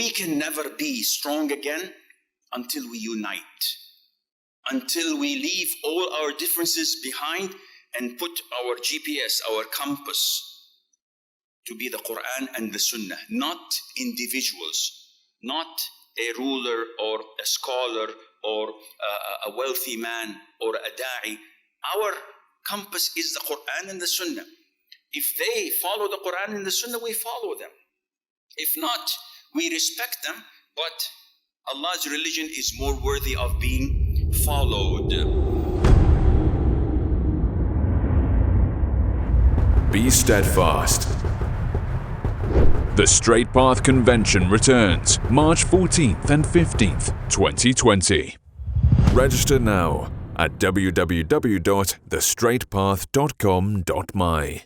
we can never be strong again until we unite, until we leave all our differences behind and put our GPS, our compass, to be the Qur'an and the Sunnah, not individuals, not a ruler or a scholar or a wealthy man or a da'i. Our compass is the Qur'an and the Sunnah. If they follow the Qur'an and the Sunnah, we follow them. If not, we respect them, but Allah's religion is more worthy of being followed. Be steadfast. The Straight Path Convention returns March 14th and 15th, 2020. Register now at www.thestraightpath.com.my.